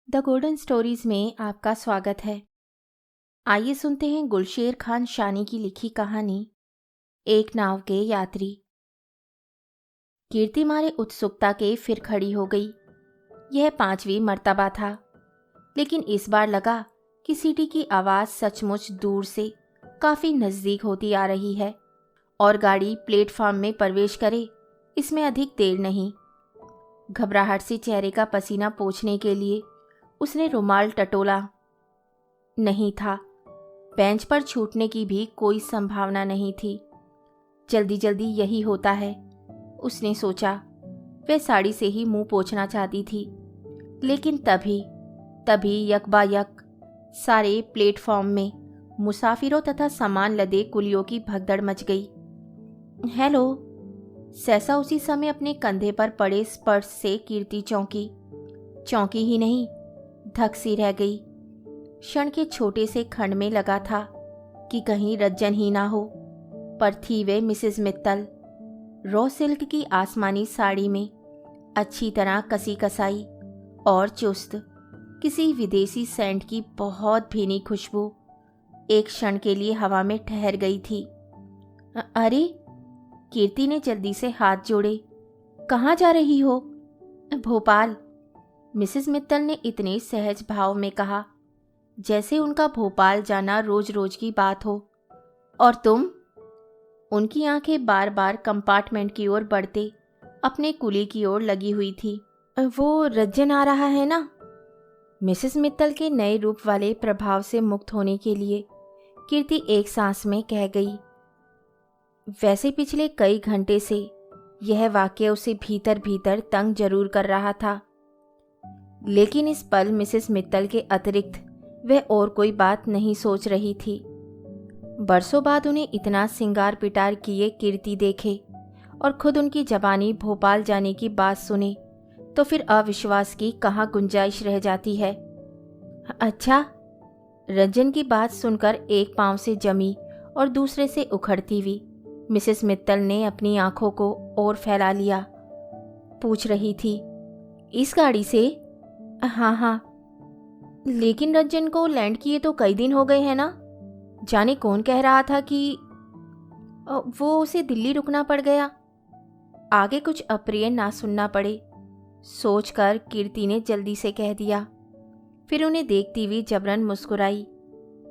The golden stories में आपका स्वागत है। आइए सुनते हैं गुलशेर खान शानी की लिखी कहानी एक नाव के यात्री। कीर्ति मारे उत्सुकता के फिर खड़ी हो गई। यह 5वीं मर्तबा था, लेकिन इस बार लगा कि सीटी की आवाज़ सचमुच दूर से काफ़ी नज़दीक होती आ रही है और गाड़ी प्लेटफॉर्म में प्रवेश करे इसमें अधिक देर नहीं। घबराहट से चेहरे का पसीना पोंछने के लिए उसने रुमाल टटोला। नहीं था, बेंच पर छूटने की भी कोई संभावना नहीं थी। जल्दी जल्दी यही होता है, उसने सोचा। वह साड़ी से ही मुंह पोंछना चाहती थी, लेकिन तभी यकबायक सारे प्लेटफॉर्म में मुसाफिरों तथा सामान लदे कुलियों की भगदड़ मच गई। हेलो, सहसा उसी समय अपने कंधे पर पड़े स्पर्श से कीर्ति चौंकी ही नहीं, धक सी रह गई। क्षण के छोटे से खंड में लगा था कि कहीं रज्जन ही ना हो, पर थी वे मिसेस मित्तल। रॉ सिल्क की आसमानी साड़ी में अच्छी तरह कसी कसाई और चुस्त, किसी विदेशी सेंट की बहुत भीनी खुशबू एक क्षण के लिए हवा में ठहर गई थी। अरे, कीर्ति ने जल्दी से हाथ जोड़े। कहाँ जा रही हो? भोपाल, मिसेस मित्तल ने इतने सहज भाव में कहा जैसे उनका भोपाल जाना रोज रोज की बात हो। और तुम? उनकी आंखें बार बार कंपार्टमेंट की ओर बढ़ते अपने कुली की ओर लगी हुई थी। वो रज्जन आ रहा है ना? मिसेस मित्तल के नए रूप वाले प्रभाव से मुक्त होने के लिए कीर्ति एक सांस में कह गई। वैसे पिछले कई घंटे से यह वाक्य उसे भीतर भीतर तंग जरूर कर रहा था, लेकिन इस पल मिसेस मित्तल के अतिरिक्त वह और कोई बात नहीं सोच रही थी। बरसों बाद उन्हें इतना सिंगार पिटार किए कीर्ति देखे और खुद उनकी जबानी भोपाल जाने की बात सुने तो फिर अविश्वास की कहाँ गुंजाइश रह जाती है। अच्छा, रंजन की बात सुनकर एक पांव से जमी और दूसरे से उखड़ती हुई मिसेस मित्तल ने अपनी आंखों को और फैला लिया। पूछ रही थी, इस गाड़ी से? हाँ, लेकिन रंजन को लैंड किए तो कई दिन हो गए हैं ना। जाने कौन कह रहा था कि वो उसे दिल्ली रुकना पड़ गया। आगे कुछ अप्रिय ना सुनना पड़े सोचकर कीर्ति ने जल्दी से कह दिया। फिर उन्हें देखती हुई जबरन मुस्कुराई।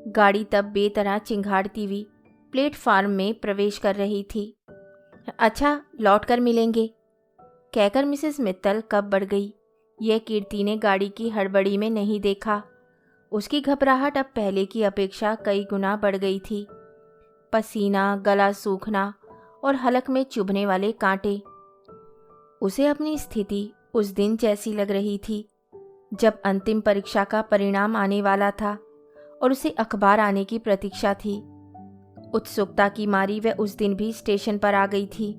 गाड़ी तब बेतरह चिंघाड़ती हुई प्लेटफार्म में प्रवेश कर रही थी। अच्छा, लौट कर मिलेंगे, कहकर मिसेस मित्तल कब बढ़ गई यह कीर्ति ने गाड़ी की हड़बड़ी में नहीं देखा। उसकी घबराहट अब पहले की अपेक्षा कई गुना बढ़ गई थी। पसीना, गला सूखना और हलक में चुभने वाले कांटे। उसे अपनी स्थिति उस दिन जैसी लग रही थी जब अंतिम परीक्षा का परिणाम आने वाला था और उसे अखबार आने की प्रतीक्षा थी। उत्सुकता की मारी वह उस दिन भी स्टेशन पर आ गई थी।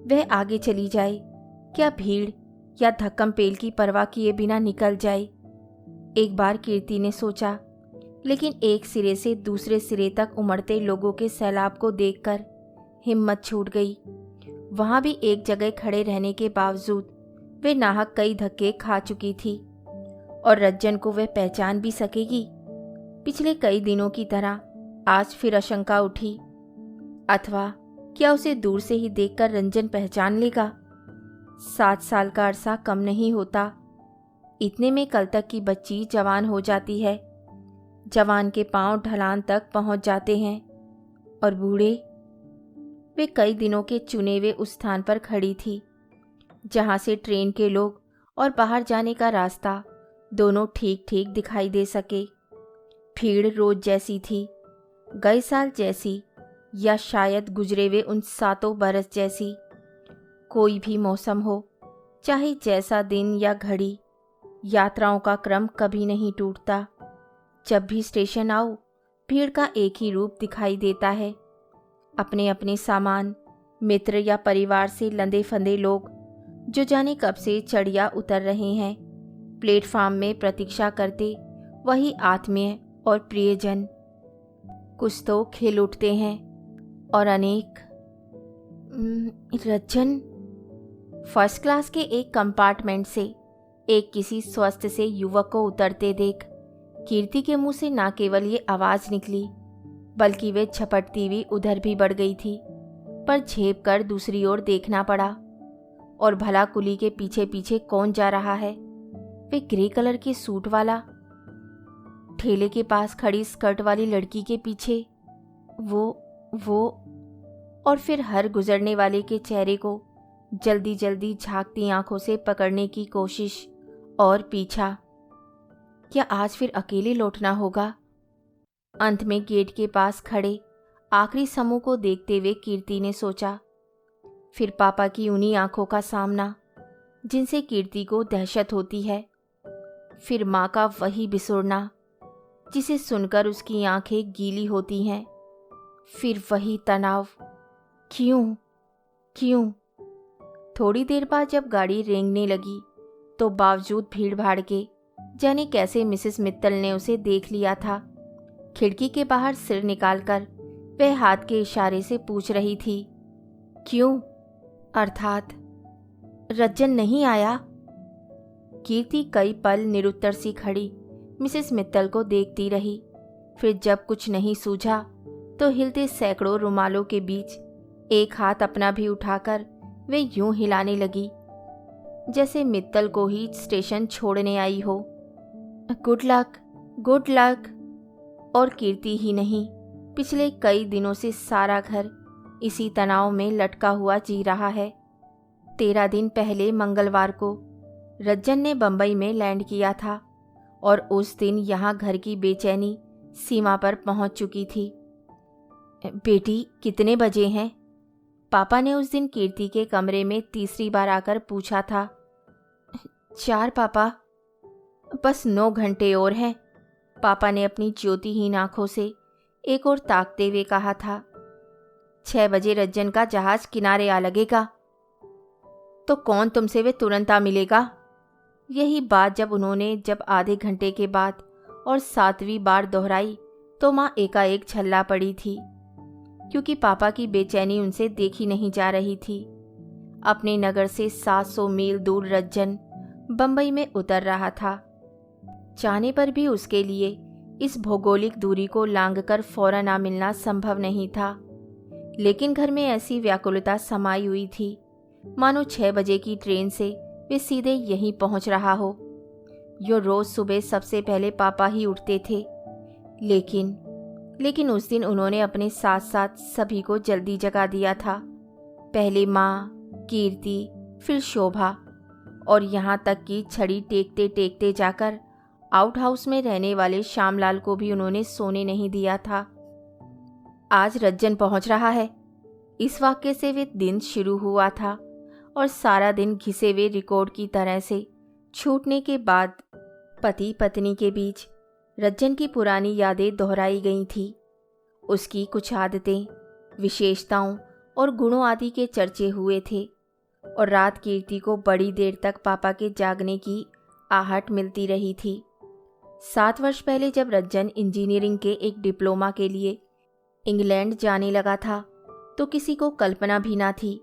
वह आगे चली जाए, क्या भीड़ या धक्कम पेल की परवाह किए बिना निकल जाए, एक बार कीर्ति ने सोचा। लेकिन एक सिरे से दूसरे सिरे तक उमड़ते लोगों के सैलाब को देखकर हिम्मत छूट गई। वहां भी एक जगह खड़े रहने के बावजूद वे नाहक कई धक्के खा चुकी थी। और रज्जन को वह पहचान भी सकेगी? पिछले कई दिनों की तरह आज फिर आशंका उठी। अथवा क्या उसे दूर से ही देखकर रंजन पहचान लेगा? 7 साल का अरसा कम नहीं होता। इतने में कल तक की बच्ची जवान हो जाती है। जवान के पांव ढलान तक पहुंच जाते हैं और बूढ़े। वे कई दिनों के चुने हुए उस स्थान पर खड़ी थी जहां से ट्रेन के लोग और बाहर जाने का रास्ता दोनों ठीक ठीक दिखाई दे सके। भीड़ रोज जैसी थी, गए साल जैसी, या शायद गुजरे हुए उन 7 बरस जैसी। कोई भी मौसम हो, चाहे जैसा दिन या घड़ी, यात्राओं का क्रम कभी नहीं टूटता। जब भी स्टेशन आओ, भीड़ का एक ही रूप दिखाई देता है। अपने अपने सामान, मित्र या परिवार से लंदे फंदे लोग जो जाने कब से चढ़ या उतर रहे हैं। प्लेटफार्म में प्रतीक्षा करते वही आत्मीय और प्रियजन। कुछ तो खिल उठते हैं और अनेक। रज्जन फर्स्ट क्लास के एक कंपार्टमेंट से एक किसी स्वस्थ से युवक को उतरते देख कीर्ति के मुंह से न केवल ये आवाज निकली, बल्कि वे झपटती हुई उधर भी बढ़ गई थी, पर झेप कर दूसरी ओर देखना पड़ा। और भला कुली के पीछे पीछे कौन जा रहा है? वे ग्रे कलर के सूट वाला, ठेले के पास खड़ी स्कर्ट वाली लड़की के पीछे वो और फिर हर गुजरने वाले के चेहरे को जल्दी जल्दी झांकती आंखों से पकड़ने की कोशिश और पीछा। क्या आज फिर अकेले लौटना होगा? अंत में गेट के पास खड़े आखिरी समूह को देखते हुए कीर्ति ने सोचा। फिर पापा की उन्हीं आंखों का सामना जिनसे कीर्ति को दहशत होती है। फिर माँ का वही बिसुरना जिसे सुनकर उसकी आंखें गीली होती हैं। फिर वही तनाव। क्यों? थोड़ी देर बाद जब गाड़ी रेंगने लगी तो बावजूद भीड़ भाड़ के जाने कैसे मिसेस मित्तल ने उसे देख लिया था। खिड़की के बाहर सिर निकालकर वह हाथ के इशारे से पूछ रही थी, क्यों? अर्थात रज्जन नहीं आया? कीर्ति कई पल निरुत्तर सी खड़ी मिसेस मित्तल को देखती रही। फिर जब कुछ नहीं सूझा तो हिलते सैकड़ों रुमालों के बीच एक हाथ अपना भी उठाकर वे यूं हिलाने लगी जैसे मित्तल को ही स्टेशन छोड़ने आई हो। Good luck. और कीर्ति ही नहीं, पिछले कई दिनों से सारा घर इसी तनाव में लटका हुआ जी रहा है। 13 दिन पहले मंगलवार को रज्जन ने बंबई में लैंड किया था और उस दिन यहाँ घर की बेचैनी सीमा पर पहुँच चुकी थी। बेटी, कितने बजे हैं? पापा ने उस दिन कीर्ति के कमरे में तीसरी बार आकर पूछा था। 4 पापा। बस 9 घंटे और हैं, पापा ने अपनी ज्योतिहीन आंखों से एक और ताकते हुए कहा था। 6 बजे रज्जन का जहाज किनारे आ लगेगा। तो कौन तुमसे वे तुरंत आ मिलेगा? यही बात जब आधे घंटे के बाद और 7वीं बार दोहराई तो माँ एकाएक झल्ला पड़ी थी, क्योंकि पापा की बेचैनी उनसे देखी नहीं जा रही थी। अपने नगर से 700 मील दूर रज्जन बंबई में उतर रहा था। चाहने पर भी उसके लिए इस भौगोलिक दूरी को लांघकर फौरन आ मिलना संभव नहीं था। लेकिन घर में ऐसी व्याकुलता समाई हुई थी मानो 6 बजे की ट्रेन से वे सीधे यहीं पहुंच रहा हो। यो रोज सुबह सबसे पहले पापा ही उठते थे, लेकिन उस दिन उन्होंने अपने साथ साथ सभी को जल्दी जगा दिया था। पहले माँ, कीर्ति, फिर शोभा, और यहाँ तक कि छड़ी टेकते टेकते जाकर आउट हाउस में रहने वाले श्यामलाल को भी उन्होंने सोने नहीं दिया था। आज रज्जन पहुंच रहा है, इस वाक्य से वे दिन शुरू हुआ था और सारा दिन घिसे हुए रिकॉर्ड की तरह से छूटने के बाद पति पत्नी के बीच रज्जन की पुरानी यादें दोहराई गई थी। उसकी कुछ आदतें, विशेषताओं और गुणों आदि के चर्चे हुए थे और रात कीर्ति को बड़ी देर तक पापा के जागने की आहट मिलती रही थी। 7 वर्ष पहले जब रज्जन इंजीनियरिंग के एक डिप्लोमा के लिए इंग्लैंड जाने लगा था तो किसी को कल्पना भी ना थी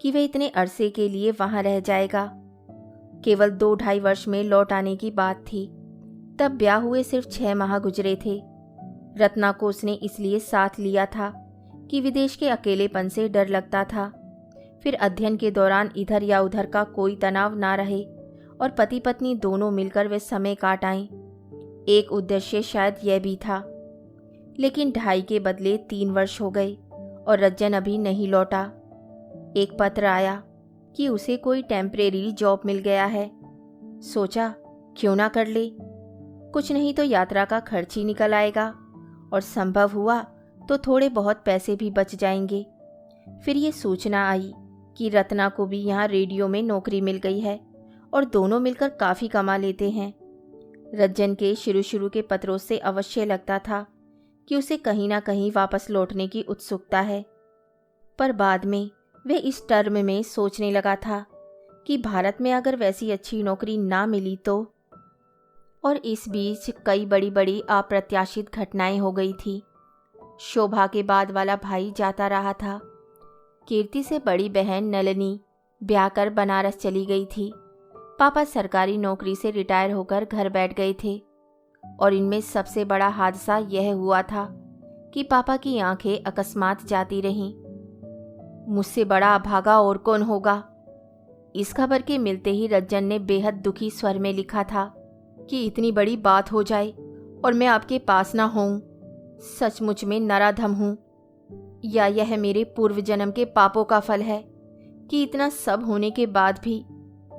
कि वह इतने अरसे के लिए वहां रह जाएगा। केवल 2-2.5 वर्ष में लौट आने की बात थी। तब ब्याह हुए सिर्फ 6 माह गुजरे थे। रत्ना को उसने इसलिए साथ लिया था कि विदेश के अकेलेपन से डर लगता था। फिर अध्ययन के दौरान इधर या उधर का कोई तनाव ना रहे और पति पत्नी दोनों मिलकर वे समय काट आएं। एक उद्देश्य शायद यह भी था। लेकिन 2.5 के बदले 3 वर्ष हो गए और रज्जन अभी नहीं लौटा। एक पत्र आया कि उसे कोई टेम्परेरी जॉब मिल गया है। सोचा क्यों ना कर ले, कुछ नहीं तो यात्रा का खर्च ही निकल आएगा और संभव हुआ तो थोड़े बहुत पैसे भी बच जाएंगे। फिर ये सूचना आई कि रत्ना को भी यहाँ रेडियो में नौकरी मिल गई है और दोनों मिलकर काफ़ी कमा लेते हैं। रज्जन के शुरू के पत्रों से अवश्य लगता था कि उसे कहीं ना कहीं वापस लौटने की उत्सुकता है, पर बाद में वह इस टर्म में सोचने लगा था कि भारत में अगर वैसी अच्छी नौकरी ना मिली तो। और इस बीच कई बड़ी बड़ी अप्रत्याशित घटनाएं हो गई थी। शोभा के बाद वाला भाई जाता रहा था। कीर्ति से बड़ी बहन नलिनी ब्याह कर बनारस चली गई थी, पापा सरकारी नौकरी से रिटायर होकर घर बैठ गए थे और इनमें सबसे बड़ा हादसा यह हुआ था कि पापा की आंखें अकस्मात जाती रहीं। मुझसे बड़ा अभागा और कौन होगा। इस खबर के मिलते ही रज्जन ने बेहद दुखी स्वर में लिखा था कि इतनी बड़ी बात हो जाए और मैं आपके पास ना होऊं, सचमुच में नराधम हूं, या यह मेरे पूर्व जन्म के पापों का फल है कि इतना सब होने के बाद भी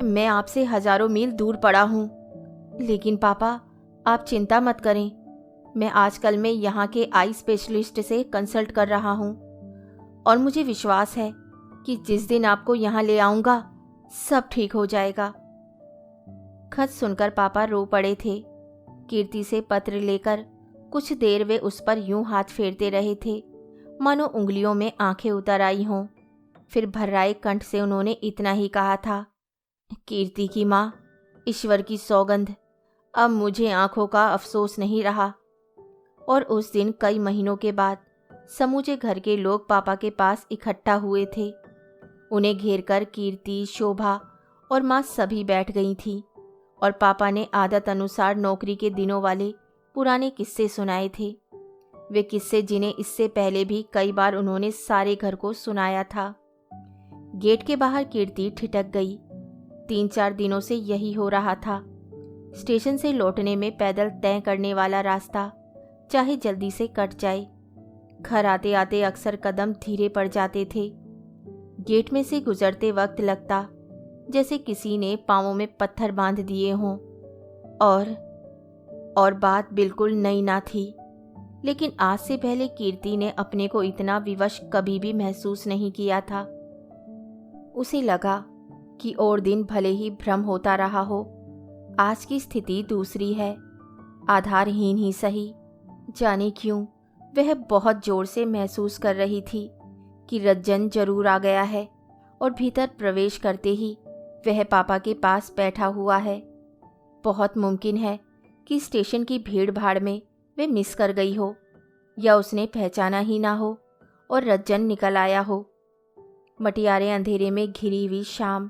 मैं आपसे हजारों मील दूर पड़ा हूं। लेकिन पापा, आप चिंता मत करें, मैं आजकल में यहाँ के आई स्पेशलिस्ट से कंसल्ट कर रहा हूँ और मुझे विश्वास है कि जिस दिन आपको यहाँ ले आऊँगा सब ठीक हो जाएगा। खत सुनकर पापा रो पड़े थे। कीर्ति से पत्र लेकर कुछ देर वे उस पर यूं हाथ फेरते रहे थे मानो उंगलियों में आंखें उतर आई हों। फिर भर्राए कंठ से उन्होंने इतना ही कहा था, कीर्ति की माँ, ईश्वर की सौगंध, अब मुझे आंखों का अफसोस नहीं रहा। और उस दिन कई महीनों के बाद समूचे घर के लोग पापा के पास इकट्ठा हुए थे। उन्हें घेरकर कीर्ति, शोभा और माँ सभी बैठ गई थीं और पापा ने आदत अनुसार नौकरी के दिनों वाले पुराने किस्से सुनाए थे। वे किस्से जिन्हें इससे पहले भी कई बार उन्होंने सारे घर को सुनाया था। गेट के बाहर कीर्ति ठिठक गई। 3-4 दिनों से यही हो रहा था। स्टेशन से लौटने में पैदल तय करने वाला रास्ता चाहे जल्दी से कट जाए, घर आते आते अक्सर कदम धीरे पड़ जाते थे। गेट में से गुजरते वक्त लगता जैसे किसी ने पांवों में पत्थर बांध दिए हों। और बात बिल्कुल नई ना थी, लेकिन आज से पहले कीर्ति ने अपने को इतना विवश कभी भी महसूस नहीं किया था। उसे लगा कि और दिन भले ही भ्रम होता रहा हो, आज की स्थिति दूसरी है, आधारहीन ही सही। जाने क्यों वह बहुत जोर से महसूस कर रही थी कि रज्जन जरूर आ गया है और भीतर प्रवेश करते ही वह पापा के पास बैठा हुआ है। बहुत मुमकिन है कि स्टेशन की भीड़ भाड़ में वे मिस कर गई हो या उसने पहचाना ही ना हो और रज्जन निकल आया हो। मटियारे अंधेरे में घिरी हुई शाम,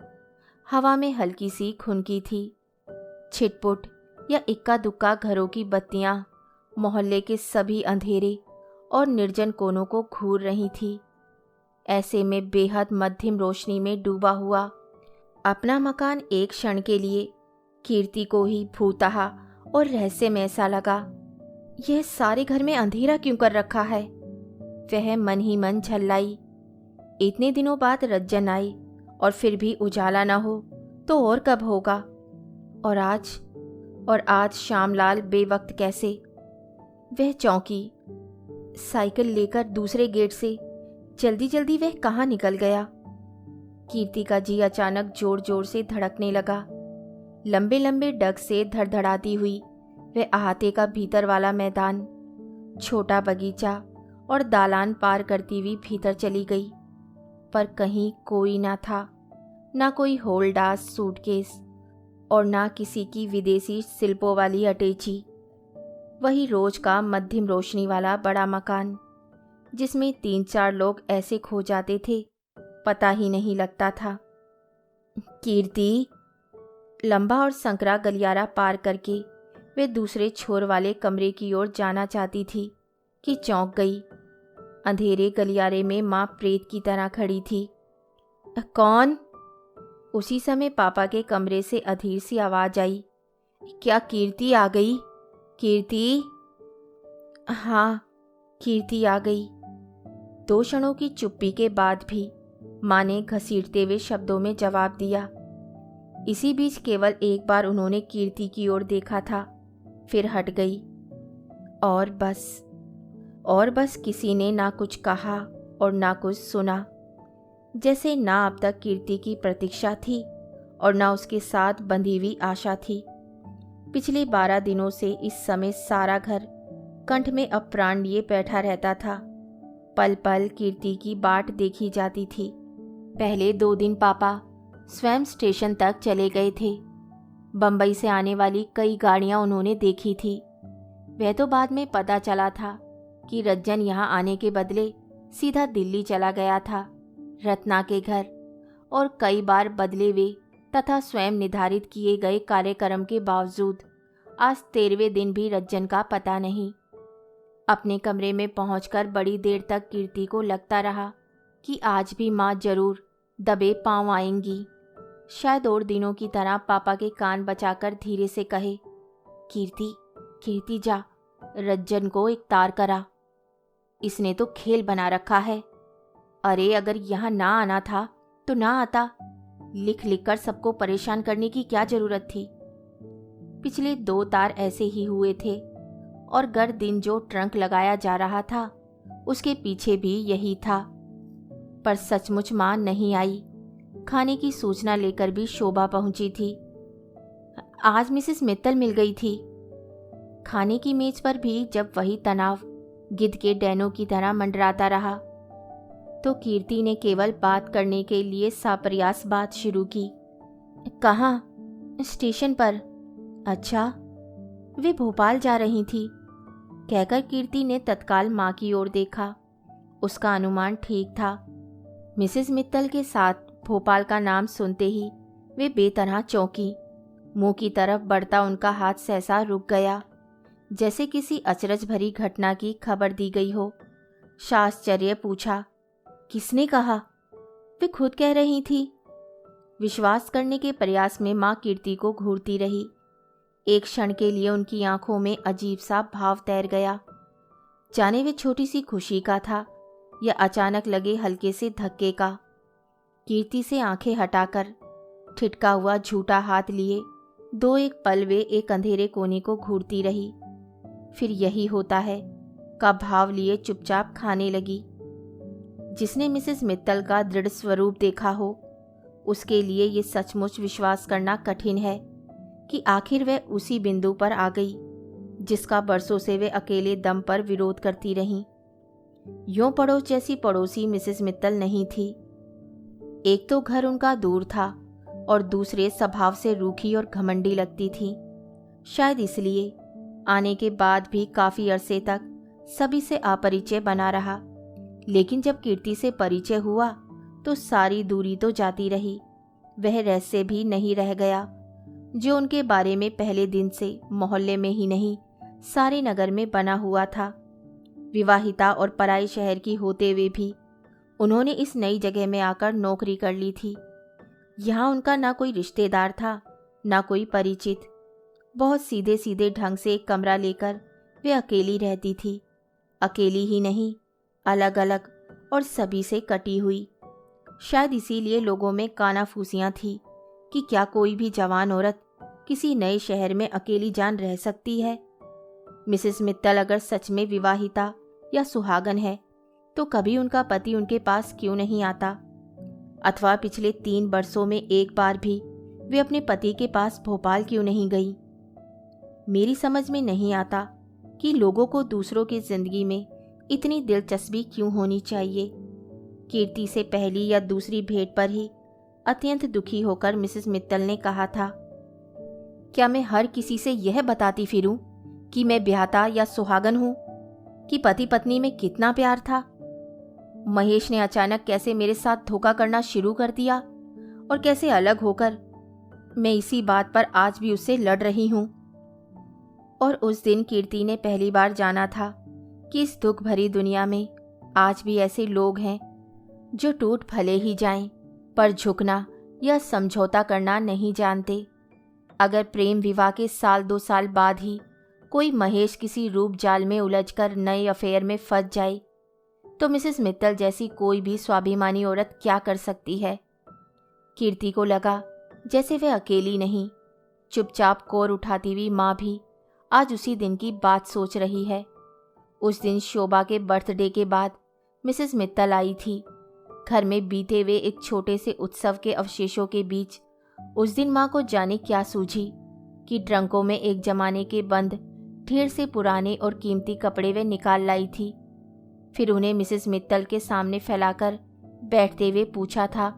हवा में हल्की सी खुनकी थी। छिटपुट या इक्का दुक्का घरों की बत्तियां मोहल्ले के सभी अंधेरे और निर्जन कोनों को घूर रही थी। ऐसे में बेहद मध्यम रोशनी में डूबा हुआ अपना मकान एक क्षण के लिए कीर्ति को ही भूतहा और रहस्यमय सा लगा। यह सारे घर में अंधेरा क्यों कर रखा है? वह मन ही मन झल्लाई। इतने दिनों बाद रज्जन आई और फिर भी उजाला न हो तो और कब होगा? और आज श्यामलाल बेवक्त कैसे? वह चौंकी। साइकिल लेकर दूसरे गेट से जल्दी जल्दी वह कहाँ निकल गया? कीर्ति का जी अचानक जोर जोर से धड़कने लगा। लंबे लंबे डग से धड़धड़ाती हुई वह अहाते का भीतर वाला मैदान, छोटा बगीचा और दालान पार करती हुई भीतर चली गई। पर कहीं कोई ना था, ना कोई होल्डास सूटकेस और ना किसी की विदेशी शिल्पों वाली अटैची। वही रोज का मध्यम रोशनी वाला बड़ा मकान, जिसमें 3-4 लोग ऐसे खो जाते थे पता ही नहीं लगता था। कीर्ति, लंबा और संकरा गलियारा पार करके वे दूसरे छोर वाले कमरे की ओर जाना चाहती थी कि चौंक गई। अंधेरे गलियारे में माँ प्रेत की तरह खड़ी थी। कौन? उसी समय पापा के कमरे से अधीर सी आवाज आई। क्या कीर्ति आ गई? कीर्ति? हाँ, कीर्ति आ गई। 2 क्षणों की चुप्पी के बाद भी माँ ने घसीटते हुए शब्दों में जवाब दिया। इसी बीच केवल एक बार उन्होंने कीर्ति की ओर देखा था, फिर हट गई। और बस किसी ने ना कुछ कहा और ना कुछ सुना, जैसे ना अब तक कीर्ति की प्रतीक्षा थी और ना उसके साथ बंधी हुई आशा थी। पिछले 12 दिनों से इस समय सारा घर कंठ में अप्राण लिए बैठा रहता था। पल पल कीर्ति की बाट देखी जाती थी। पहले 2 दिन पापा स्वयं स्टेशन तक चले गए थे। बंबई से आने वाली कई गाड़ियां उन्होंने देखी थी। वह तो बाद में पता चला था कि रज्जन यहाँ आने के बदले सीधा दिल्ली चला गया था, रत्ना के घर, और कई बार बदले हुए तथा स्वयं निर्धारित किए गए कार्यक्रम के बावजूद आज 13वें दिन भी रज्जन का पता नहीं। अपने कमरे में पहुंचकर बड़ी देर तक कीर्ति को लगता रहा कि आज भी माँ जरूर दबे पांव आएंगी। शायद और दिनों की तरह पापा के कान बचाकर धीरे से कहे, कीर्ति कीर्ति जा, रज्जन को एक तार करा। इसने तो खेल बना रखा है। अरे अगर यहाँ ना आना था तो ना आता, लिख लिख कर सबको परेशान करने की क्या जरूरत थी। पिछले 2 तार ऐसे ही हुए थे और गर दिन जो ट्रंक लगाया जा रहा था उसके पीछे भी यही था। पर सचमुच माँ नहीं आई। खाने की सूचना लेकर भी शोभा पहुंची थी। आज मिसेस मित्तल मिल गई थी। खाने की मेज पर भी जब वही तनाव गिद्ध के डैनों की तरह मंडराता रहा तो कीर्ति ने केवल बात करने के लिए साप्रयास बात शुरू की। कहाँ? स्टेशन पर। अच्छा, वे भोपाल जा रही थी, कहकर कीर्ति ने तत्काल माँ की ओर देखा। उसका अनुमान ठीक था। मिसेस मित्तल के साथ भोपाल का नाम सुनते ही वे बेतरह चौंकी। मुंह की तरफ बढ़ता उनका हाथ सहसा रुक गया, जैसे किसी अचरज भरी घटना की खबर दी गई हो। साश्चर्य पूछा, किसने कहा? वे खुद कह रही थी। विश्वास करने के प्रयास में माँ कीर्ति को घूरती रही। एक क्षण के लिए उनकी आंखों में अजीब सा भाव तैर गया। जाने वे छोटी सी खुशी का था या अचानक लगे हल्के से धक्के का। कीर्ति से आंखें हटाकर ठिठका हुआ झूठा हाथ लिए 2-1 पल वे एक अंधेरे कोने को घूरती रही। फिर यही होता है का भाव लिए चुपचाप खाने लगी। जिसने मिसेस मित्तल का दृढ़ स्वरूप देखा हो उसके लिए ये सचमुच विश्वास करना कठिन है कि आखिर वह उसी बिंदु पर आ गई जिसका बरसों से वे अकेले दम पर विरोध करती रहीं। यों पड़ोस जैसी पड़ोसी मिसेस मित्तल नहीं थी। एक तो घर उनका दूर था और दूसरे स्वभाव से रूखी और घमंडी लगती थी। शायद इसलिए आने के बाद भी काफी अरसे तक सभी से अपरिचय बना रहा। लेकिन जब कीर्ति से परिचय हुआ तो सारी दूरी तो जाती रही, वह रहस्य भी नहीं रह गया जो उनके बारे में पहले दिन से मोहल्ले में ही नहीं सारे नगर में बना हुआ था। विवाहिता और पराई शहर की होते हुए भी उन्होंने इस नई जगह में आकर नौकरी कर ली थी। यहाँ उनका ना कोई रिश्तेदार था ना कोई परिचित। बहुत सीधे सीधे ढंग से एक कमरा लेकर वे अकेली रहती थी। अकेली ही नहीं, अलग अलग और सभी से कटी हुई। शायद इसीलिए लोगों में कानाफूसियां थी कि क्या कोई भी जवान औरत किसी नए शहर में अकेली जान रह सकती है। मिसेस मित्तल अगर सच में विवाहिता या सुहागन है तो कभी उनका पति उनके पास क्यों नहीं आता, अथवा पिछले 3 वर्षों में एक बार भी वे अपने पति के पास भोपाल क्यों नहीं गई। मेरी समझ में नहीं आता कि लोगों को दूसरों की जिंदगी में इतनी दिलचस्पी क्यों होनी चाहिए। कीर्ति से पहली या दूसरी भेंट पर ही अत्यंत दुखी होकर मिसेस मित्तल ने कहा था, क्या मैं हर किसी से यह बताती फिरूं कि मैं ब्याहता या सुहागन हूं, कि पति पत्नी में कितना प्यार था। महेश ने अचानक कैसे मेरे साथ धोखा करना शुरू कर दिया और कैसे अलग होकर मैं इसी बात पर आज भी उससे लड़ रही हूं। और उस दिन कीर्ति ने पहली बार जाना था कि इस दुख भरी दुनिया में आज भी ऐसे लोग हैं जो टूट भले ही जाएं पर झुकना या समझौता करना नहीं जानते। अगर प्रेम विवाह के 1-2 साल बाद ही कोई महेश किसी रूप जाल में उलझकर नए अफेयर में फंस जाए तो मिसेस मित्तल जैसी कोई भी स्वाभिमानी औरत क्या कर सकती है। कीर्ति को लगा जैसे वह अकेली नहीं, चुपचाप कोर उठाती हुई माँ भी आज उसी दिन की बात सोच रही है। उस दिन शोभा के बर्थडे के बाद मिसेस मित्तल आई थी। घर में बीते हुए एक छोटे से उत्सव के अवशेषों के बीच उस दिन माँ को जाने क्या सूझी कि ट्रंकों में एक जमाने के बंद ढेर से पुराने और कीमती कपड़े वे निकाल लाई थी। फिर उन्हें मिसेस मित्तल के सामने फैलाकर बैठते हुए पूछा था,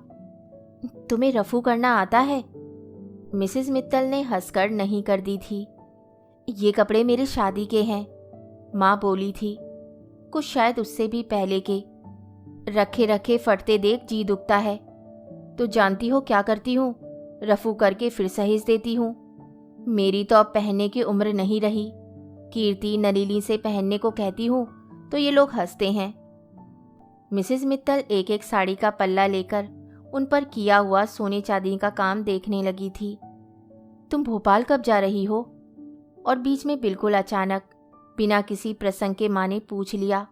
तुम्हें रफू करना आता है? मिसेस मित्तल ने हंसकर नहीं कर दी थी। ये कपड़े मेरे शादी के हैं, माँ बोली थी। कुछ शायद उससे भी पहले के। रखे रखे फटते देख जी दुखता है। तो जानती हो क्या करती हूँ, रफू करके फिर सहेज देती हूँ। मेरी तो अब पहनने की उम्र नहीं रही। कीर्ति नलिनी से पहनने को कहती हूँ तो ये लोग हंसते हैं। मिसेस मित्तल एक एक साड़ी का पल्ला लेकर उन पर किया हुआ सोने चांदी का काम देखने लगी थी। तुम भोपाल कब जा रही हो? और बीच में बिल्कुल अचानक बिना किसी प्रसंग के माँ ने पूछ लिया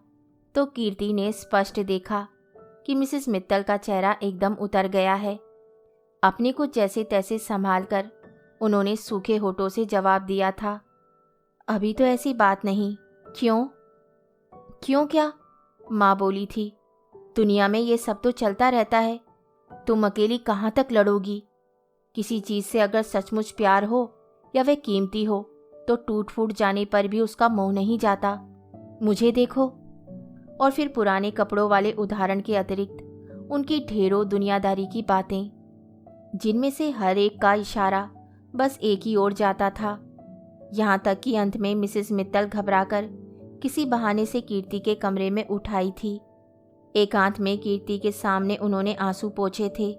तो कीर्ति ने स्पष्ट देखा कि मिसेस मित्तल का चेहरा एकदम उतर गया है। अपने को जैसे तैसे संभाल कर उन्होंने सूखे होठों से जवाब दिया था, अभी तो ऐसी बात नहीं। क्यों? क्यों क्या? माँ बोली थी, दुनिया में ये सब तो चलता रहता है। तुम अकेली कहाँ तक लड़ोगी? किसी चीज़ से अगर सचमुच प्यार हो या वह कीमती हो तो टूट फूट जाने पर भी उसका मोह नहीं जाता। मुझे देखो। और फिर पुराने कपड़ों वाले उदाहरण के अतिरिक्त उनकी ढेरों दुनियादारी की बातें, जिनमें से हर एक का इशारा बस एक ही ओर जाता था। यहाँ तक कि अंत में मिसेस मित्तल घबराकर किसी बहाने से कीर्ति के कमरे में उठाई थी। एकांत में कीर्ति के सामने उन्होंने आंसू पोंछे थे।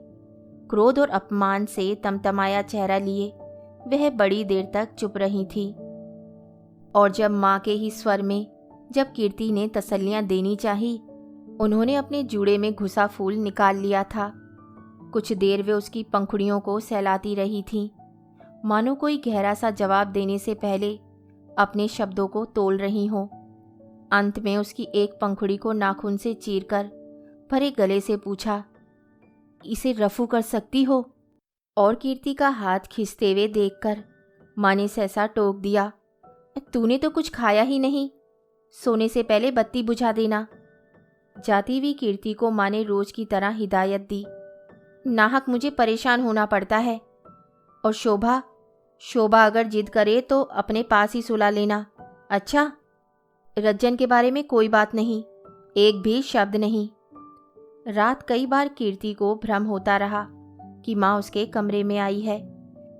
क्रोध और अपमान से तमतमाया चेहरा लिए वह बड़ी देर तक चुप रही थी। और जब माँ के ही स्वर में जब कीर्ति ने तसल्लियाँ देनी चाही, उन्होंने अपने जूड़े में घुसा फूल निकाल लिया था। कुछ देर वे उसकी पंखुड़ियों को सहलाती रही थीं, मानो कोई गहरा सा जवाब देने से पहले अपने शब्दों को तोल रही हों। अंत में उसकी एक पंखुड़ी को नाखून से चीरकर भरे गले से पूछा, इसे रफू कर सकती हो? और कीर्ति का हाथ खींचते हुए देखकर माँ ने सहसा टोक दिया, तूने तो कुछ खाया ही नहीं, सोने से पहले बत्ती बुझा देना। जाती हुई कीर्ति को माँ ने रोज की तरह हिदायत दी, नाहक मुझे परेशान होना पड़ता है। और शोभा अगर जिद करे तो अपने पास ही सुला लेना। अच्छा, रज्जन के बारे में कोई बात नहीं, एक भी शब्द नहीं। रात कई बार कीर्ति को भ्रम होता रहा कि माँ उसके कमरे में आई है।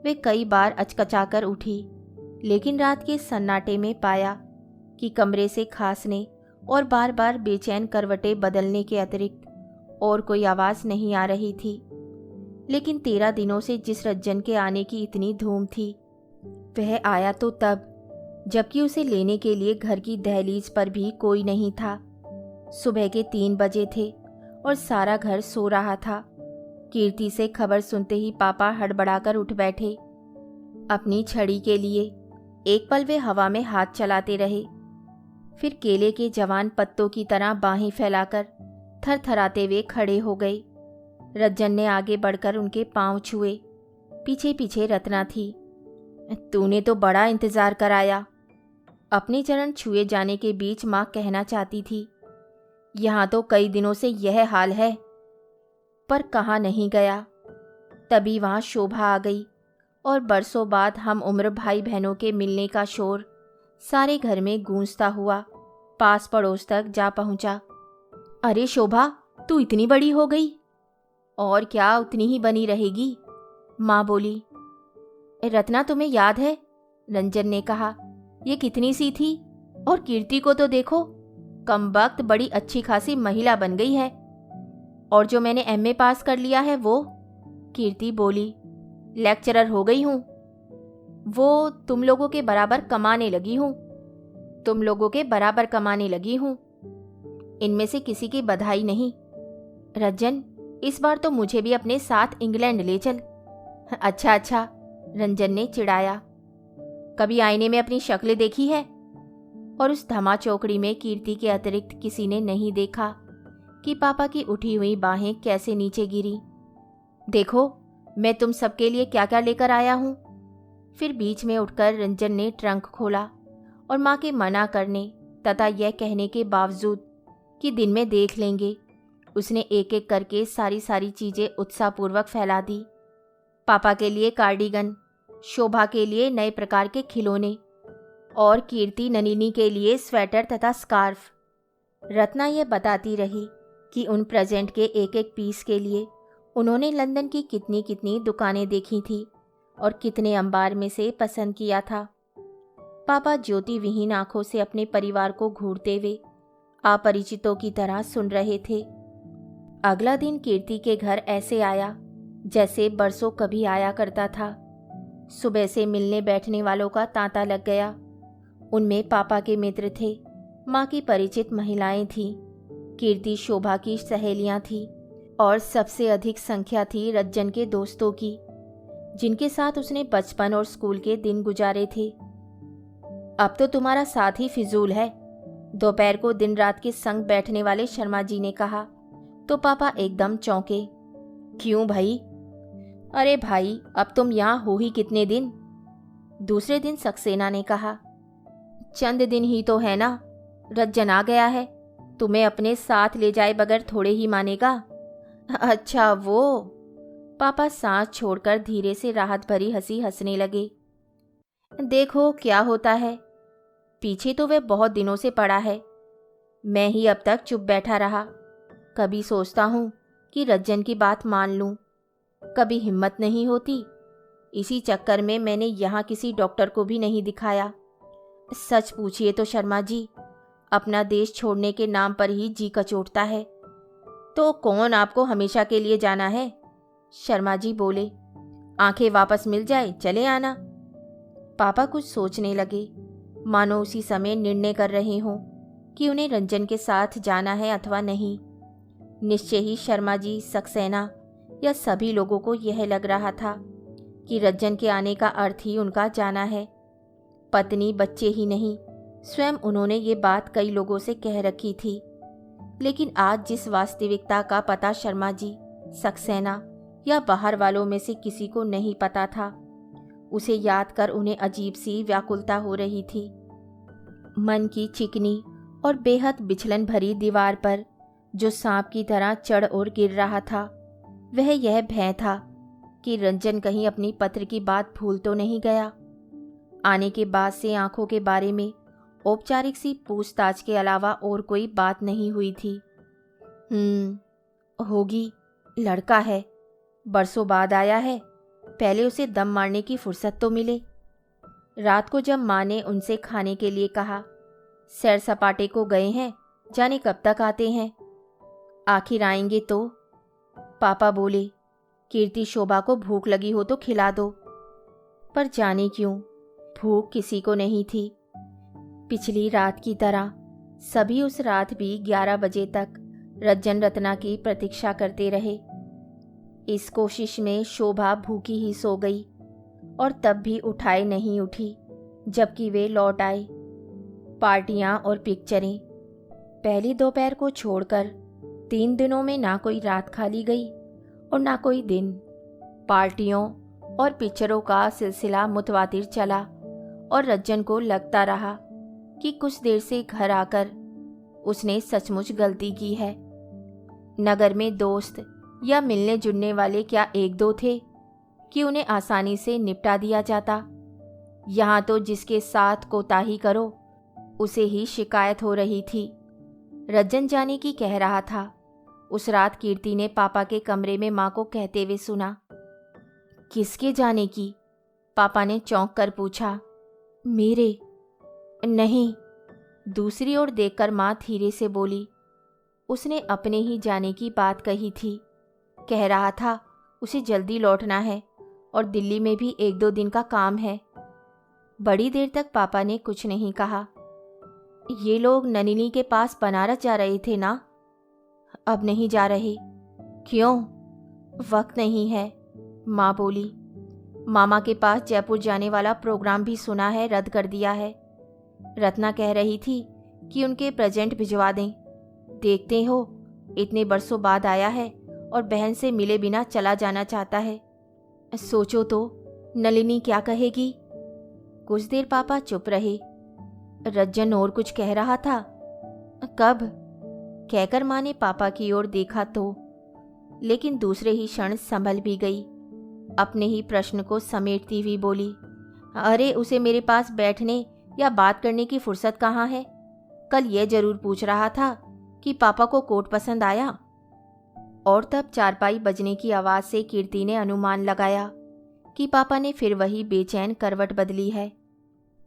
वे कई बार अचकचाकर उठी, लेकिन रात के सन्नाटे में पाया कि कमरे से खांसने और बार बार बेचैन करवटें बदलने के अतिरिक्त और कोई आवाज़ नहीं आ रही थी। लेकिन 13 दिनों से जिस रज्जन के आने की इतनी धूम थी, वह आया तो तब जबकि उसे लेने के लिए घर की दहलीज पर भी कोई नहीं था। सुबह के 3 बजे थे और सारा घर सो रहा था। कीर्ति से खबर सुनते ही पापा हड़बड़ाकर उठ बैठे। अपनी छड़ी के लिए एक पल वे हवा में हाथ चलाते रहे, फिर केले के जवान पत्तों की तरह बाहें फैलाकर थरथराते हुए खड़े हो गए। रज्जन ने आगे बढ़कर उनके पांव छुए। पीछे पीछे रत्ना थी। तूने तो बड़ा इंतजार कराया। अपने चरण छुए जाने के बीच माँ कहना चाहती थी, यहाँ तो कई दिनों से यह हाल है, पर कहाँ नहीं गया। तभी वहाँ शोभा आ गई और बरसों बाद हम उम्र भाई बहनों के मिलने का शोर सारे घर में गूंजता हुआ पास पड़ोस तक जा पहुँचा। अरे शोभा, तू इतनी बड़ी हो गई। और क्या, उतनी ही बनी रहेगी, माँ बोली। रत्ना, तुम्हें याद है, रंजन ने कहा, ये कितनी सी थी और कीर्ति को तो देखो, कमबख्त बड़ी अच्छी खासी महिला बन गई है। और जो मैंने एमए पास कर लिया है वो, कीर्ति बोली, लेक्चरर हो गई हूँ। वो तुम लोगों के बराबर कमाने लगी हूँ। इनमें से किसी की बधाई नहीं। रंजन, इस बार तो मुझे भी अपने साथ इंग्लैंड ले चल। अच्छा, रंजन ने चिढ़ाया, कभी आईने में अपनी शक्ल देखी है? और उस धमा चौकड़ी में कीर्ति के अतिरिक्त किसी ने नहीं देखा कि पापा की उठी हुई बाहें कैसे नीचे गिरी। देखो, मैं तुम सबके लिए क्या क्या लेकर आया हूँ। फिर बीच में उठकर रंजन ने ट्रंक खोला और माँ के मना करने तथा यह कहने के बावजूद कि दिन में देख लेंगे, उसने एक एक करके सारी चीज़ें उत्साहपूर्वक फैला दी। पापा के लिए कार्डिगन, शोभा के लिए नए प्रकार के खिलौने और कीर्ति ननिनी के लिए स्वेटर तथा स्कार्फ। रत्ना यह बताती रही कि उन प्रेजेंट के एक एक पीस के लिए उन्होंने लंदन की कितनी कितनी दुकानें देखी थी और कितने अंबार में से पसंद किया था। पापा ज्योति विहीन आंखों से अपने परिवार को घूरते हुए अपरिचितों की तरह सुन रहे थे। अगला दिन कीर्ति के घर ऐसे आया जैसे बरसों कभी आया करता था। सुबह से मिलने बैठने वालों का तांता लग गया। उनमें पापा के मित्र थे, माँ की परिचित महिलाएं थीं, कीर्ति शोभा की सहेलियां थीं और सबसे अधिक संख्या थी रज्जन के दोस्तों की, जिनके साथ उसने बचपन और स्कूल के दिन गुजारे थे। अब तो तुम्हारा साथ ही फिजूल है, दोपहर को दिन रात के संग बैठने वाले शर्मा जी ने कहा तो पापा एकदम चौंके। क्यों भाई? अरे भाई, अब तुम यहाँ हो ही कितने दिन? दूसरे दिन सक्सेना ने कहा। चंद दिन ही तो है ना, रज्जन आ गया है, तुम्हें अपने साथ ले जाए बगैर थोड़े ही मानेगा। अच्छा वो? पापा सांस छोड़कर धीरे से राहत भरी हंसी हंसने लगे। देखो क्या होता है, पीछे तो वह बहुत दिनों से पड़ा है, मैं ही अब तक चुप बैठा रहा। कभी सोचता हूँ कि रज्जन की बात मान लूँ, कभी हिम्मत नहीं होती। इसी चक्कर में मैंने यहाँ किसी डॉक्टर को भी नहीं दिखाया। सच पूछिए तो शर्मा जी, अपना देश छोड़ने के नाम पर ही जी कचोटता है। तो कौन आपको हमेशा के लिए जाना है? शर्मा जी बोले। आंखें वापस मिल जाए चले आना। पापा कुछ सोचने लगे, मानो उसी समय निर्णय कर रहे हों कि उन्हें रंजन के साथ जाना है अथवा नहीं। निश्चय ही शर्मा जी, सक्सेना या सभी लोगों को यह लग रहा था कि रंजन के आने का अर्थ ही उनका जाना है। पत्नी बच्चे ही नहीं, स्वयं उन्होंने ये बात कई लोगों से कह रखी थी। लेकिन आज जिस वास्तविकता का पता शर्मा जी, सक्सेना या बाहर वालों में से किसी को नहीं पता था, उसे याद कर उन्हें अजीब सी व्याकुलता हो रही थी। मन की चिकनी और बेहद बिछलन भरी दीवार पर जो सांप की तरह चढ़ और गिर रहा था, वह यह भय था कि रंजन कहीं अपनी पत्र की बात भूल तो नहीं गया। आने के बाद से आंखों के बारे में औपचारिक सी पूछताछ के अलावा और कोई बात नहीं हुई थी। होगी, लड़का है, बरसों बाद आया है, पहले उसे दम मारने की फुर्सत तो मिले। रात को जब माँ ने उनसे खाने के लिए कहा, सैर सपाटे को गए हैं, जाने कब तक आते हैं। आखिर आएंगे तो? पापा बोले, कीर्ति शोभा को भूख लगी हो तो खिला दो। पर जाने क्यों भूख किसी को नहीं थी। पिछली रात की तरह सभी उस रात भी 11 बजे तक रज्जन रत्ना की प्रतीक्षा करते रहे। इस कोशिश में शोभा भूखी ही सो गई और तब भी उठाए नहीं उठी जबकि वे लौट आए। पार्टियां और पिक्चरें, पहली दोपहर को छोड़कर 3 दिनों में ना कोई रात खाली गई और ना कोई दिन। पार्टियों और पिक्चरों का सिलसिला मुतवातिर चला और रज्जन को लगता रहा कि कुछ देर से घर आकर उसने सचमुच गलती की है। नगर में दोस्त या मिलने जुलने वाले क्या एक दो थे कि उन्हें आसानी से निपटा दिया जाता। यहाँ तो जिसके साथ कोताही करो उसे ही शिकायत हो रही थी। रज्जन जाने की कह रहा था। उस रात कीर्ति ने पापा के कमरे में माँ को कहते हुए सुना। किसके जाने की? पापा ने चौंक कर पूछा। मेरे? नहीं। दूसरी ओर देखकर माँ धीरे से बोली, उसने अपने ही जाने की बात कही थी। कह रहा था उसे जल्दी लौटना है और दिल्ली में भी 1-2 दिन का काम है। बड़ी देर तक पापा ने कुछ नहीं कहा। ये लोग ननिनी के पास बनारस जा रहे थे ना? अब नहीं जा रहे। क्यों? वक्त नहीं है, माँ बोली। मामा के पास जयपुर जाने वाला प्रोग्राम भी सुना है रद्द कर दिया है। रत्ना कह रही थी कि उनके प्रेजेंट भिजवा दें। देखते हो, इतने बरसों बाद आया है और बहन से मिले बिना चला जाना चाहता है। सोचो तो नलिनी क्या कहेगी। कुछ देर पापा चुप रहे। रज्जन और कुछ कह रहा था। कब? कहकर माँ ने पापा की ओर देखा तो, लेकिन दूसरे ही क्षण संभल भी गई। अपने ही प्रश्न को समेटती हुई बोली, अरे उसे मेरे पास बैठने या बात करने की फुर्सत कहाँ है। कल यह जरूर पूछ रहा था कि पापा को कोट पसंद आया। और तब चारपाई बजने की आवाज़ से कीर्ति ने अनुमान लगाया कि पापा ने फिर वही बेचैन करवट बदली है।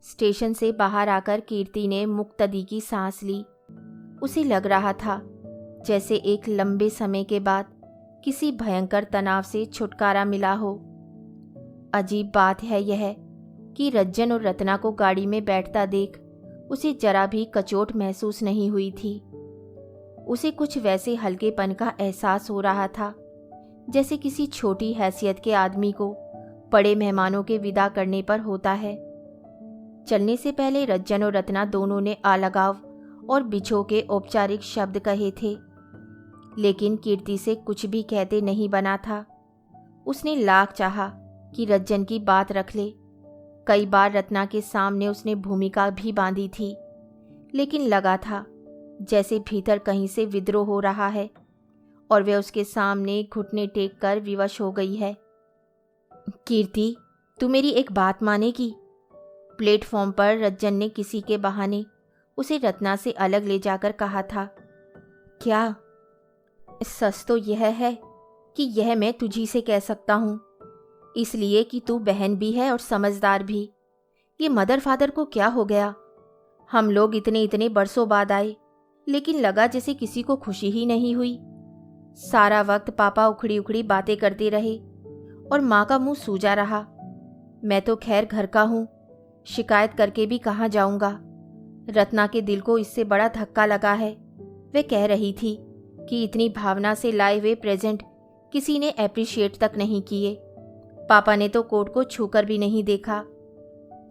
स्टेशन से बाहर आकर कीर्ति ने मुक्तदी की सांस ली। उसे लग रहा था जैसे एक लंबे समय के बाद किसी भयंकर तनाव से छुटकारा मिला हो। अजीब बात है यह कि रज्जन और रत्ना को गाड़ी में बैठता देख उसे जरा भी कचोट महसूस नहीं हुई थी। उसे कुछ वैसे हल्केपन का एहसास हो रहा था जैसे किसी छोटी हैसियत के आदमी को बड़े मेहमानों के विदा करने पर होता है। चलने से पहले रज्जन और रत्ना दोनों ने अलगाव और बिछो के औपचारिक शब्द कहे थे, लेकिन कीर्ति से कुछ भी कहते नहीं बना था। उसने लाख चाहा कि रज्जन की बात रख ले। कई बार रत्ना के सामने उसने भूमिका भी बांधी थी, लेकिन लगा था जैसे भीतर कहीं से विद्रोह हो रहा है और वह उसके सामने घुटने टेक कर विवश हो गई है। कीर्ति, तू मेरी एक बात मानेगी? प्लेटफॉर्म पर रज्जन ने किसी के बहाने उसे रत्ना से अलग ले जाकर कहा था। क्या? सच तो यह है कि यह मैं तुझी से कह सकता हूँ, इसलिए कि तू बहन भी है और समझदार भी। ये मदर फादर को क्या हो गया? हम लोग इतने इतने बरसों बाद आए, लेकिन लगा जैसे किसी को खुशी ही नहीं हुई। सारा वक्त पापा उखड़ी उखड़ी बातें करते रहे और माँ का मुंह सूजा रहा। मैं तो खैर घर का हूँ, शिकायत करके भी कहाँ जाऊँगा। रत्ना के दिल को इससे बड़ा धक्का लगा है। वे कह रही थी कि इतनी भावना से लाए हुए प्रेजेंट किसी ने एप्रिशिएट तक नहीं किए। पापा ने तो कोर्ट को छूकर भी नहीं देखा।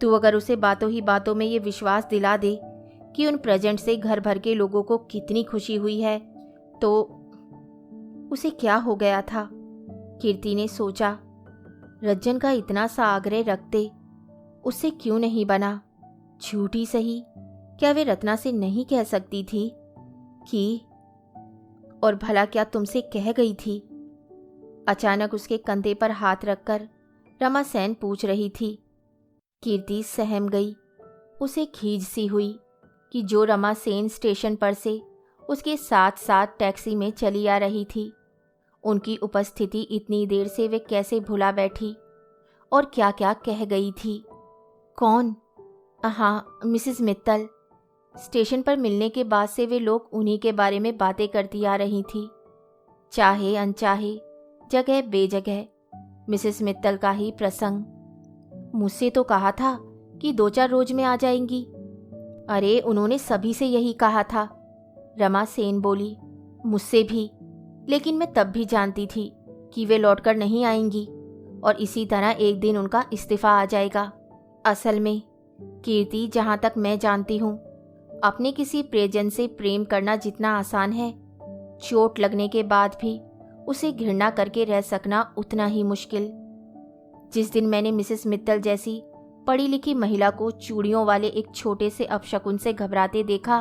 तू अगर उसे बातों ही बातों में ये विश्वास दिला दे कि उन प्रेजेंट से घर भर के लोगों को कितनी खुशी हुई है तो। उसे क्या हो गया था? कीर्ति ने सोचा, रज्जन का इतना सा आग्रह रखते उससे क्यों नहीं बना? झूठी सही, क्या वे रत्ना से नहीं कह सकती थी कि? और भला क्या तुमसे कह गई थी? अचानक उसके कंधे पर हाथ रखकर रमा सेन पूछ रही थी। कीर्ति सहम गई। उसे खीज सी हुई कि जो रमा सेन स्टेशन पर से उसके साथ साथ टैक्सी में चली आ रही थी, उनकी उपस्थिति इतनी देर से वे कैसे भुला बैठी और क्या क्या कह गई थी। कौन? हाँ, मिसेस मित्तल। स्टेशन पर मिलने के बाद से वे लोग उन्हीं के बारे में बातें करती आ रही थी। चाहे अनचाहे, जगह बेजगह मिसेस मित्तल का ही प्रसंग। मुझसे तो कहा था कि 2-4 रोज में आ जाएंगी। अरे उन्होंने सभी से यही कहा था, रमा सेन बोली। मुझसे भी, लेकिन मैं तब भी जानती थी कि वे लौटकर नहीं आएंगी और इसी तरह एक दिन उनका इस्तीफा आ जाएगा। असल में कीर्ति, जहाँ तक मैं जानती हूँ, अपने किसी प्रियजन से प्रेम करना जितना आसान है, चोट लगने के बाद भी उसे घृणा करके रह सकना उतना ही मुश्किल। जिस दिन मैंने मिसेस मित्तल जैसी पढ़ी लिखी महिला को चूड़ियों वाले एक छोटे से अपशकुन से घबराते देखा,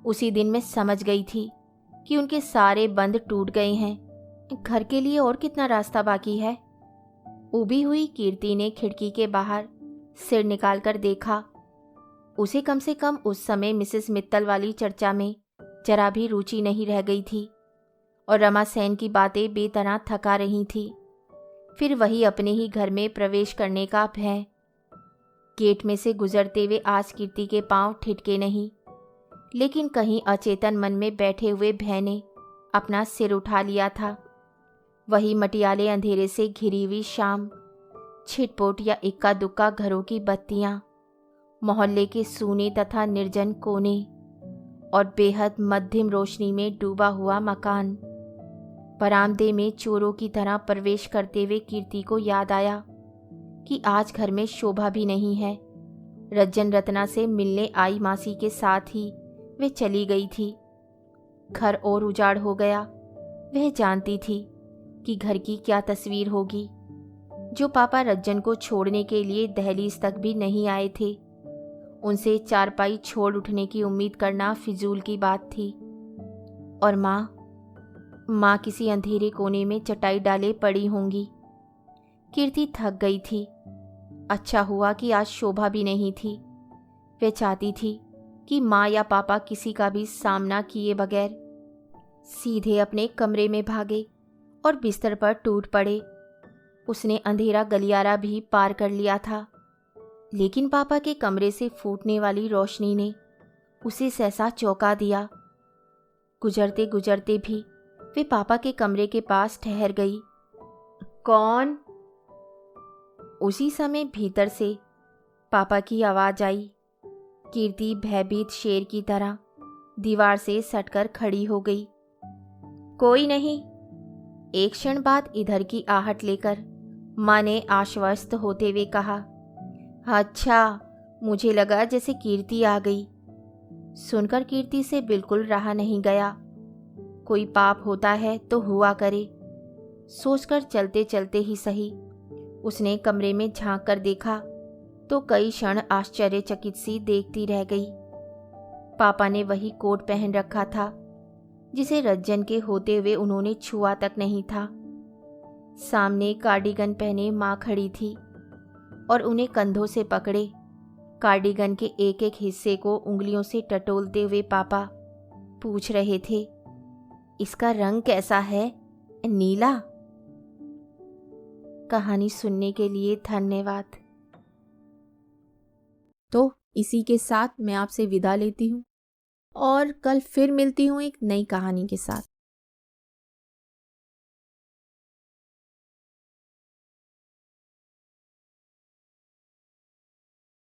उसी दिन मैं समझ गई थी कि उनके सारे बंध टूट गए हैं। घर के लिए और कितना रास्ता बाकी है? उबी हुई कीर्ति ने खिड़की के बाहर सिर निकालकर देखा। उसे कम से कम उस समय मिसेस मित्तल वाली चर्चा में जरा भी रुचि नहीं रह गई थी और रमा सेन की बातें बेतना थका रही थी। फिर वही अपने ही घर में प्रवेश करने का भय। गेट में से गुजरते हुए आज कीर्ति के पांव ठिठके नहीं, लेकिन कहीं अचेतन मन में बैठे हुए भय ने अपना सिर उठा लिया था। वही मटियाले अंधेरे से घिरी हुई शाम, छिटपुट या इक्का दुक्का घरों की बत्तियां, मोहल्ले के सूने तथा निर्जन कोने और बेहद मध्यम रोशनी में डूबा हुआ मकान। बरामदे में चोरों की तरह प्रवेश करते हुए कीर्ति को याद आया कि आज घर में शोभा भी नहीं है। रज्जन रत्ना से मिलने आई मासी के साथ ही वे चली गई थी। घर और उजाड़ हो गया। वह जानती थी कि घर की क्या तस्वीर होगी। जो पापा रज्जन को छोड़ने के लिए दहलीज तक भी नहीं आए थे, उनसे चारपाई छोड़ उठने की उम्मीद करना फिजूल की बात थी। और माँ किसी अंधेरे कोने में चटाई डाले पड़ी होंगी। कीर्ति थक गई थी। अच्छा हुआ कि आज शोभा भी नहीं थी। वह चाहती थी कि माँ या पापा किसी का भी सामना किए बगैर सीधे अपने कमरे में भागे और बिस्तर पर टूट पड़े। उसने अंधेरा गलियारा भी पार कर लिया था, लेकिन पापा के कमरे से फूटने वाली रोशनी ने उसे सहसा चौंका दिया। गुजरते गुजरते भी वे पापा के कमरे के पास ठहर गई। कौन? उसी समय भीतर से पापा की आवाज आई। कीर्ति भयभीत शेर की तरह दीवार से सटकर खड़ी हो गई। कोई नहीं। एक क्षण बाद इधर की आहट लेकर माँ ने आश्वस्त होते हुए कहा, अच्छा, मुझे लगा जैसे कीर्ति आ गई। सुनकर कीर्ति से बिल्कुल रहा नहीं गया। कोई पाप होता है तो हुआ करे, सोचकर चलते चलते ही सही उसने कमरे में झांक कर देखा तो कई क्षण आश्चर्यचकित सी देखती रह गई। पापा ने वही कोट पहन रखा था जिसे रज्जन के होते हुए उन्होंने छुआ तक नहीं था। सामने कार्डिगन पहने माँ खड़ी थी और उन्हें कंधों से पकड़े कार्डिगन के एक एक हिस्से को उंगलियों से टटोलते हुए पापा पूछ रहे थे, इसका रंग कैसा है? नीला? कहानी सुनने के लिए धन्यवाद। तो इसी के साथ मैं आपसे विदा लेती हूँ और कल फिर मिलती हूँ एक नई कहानी के साथ।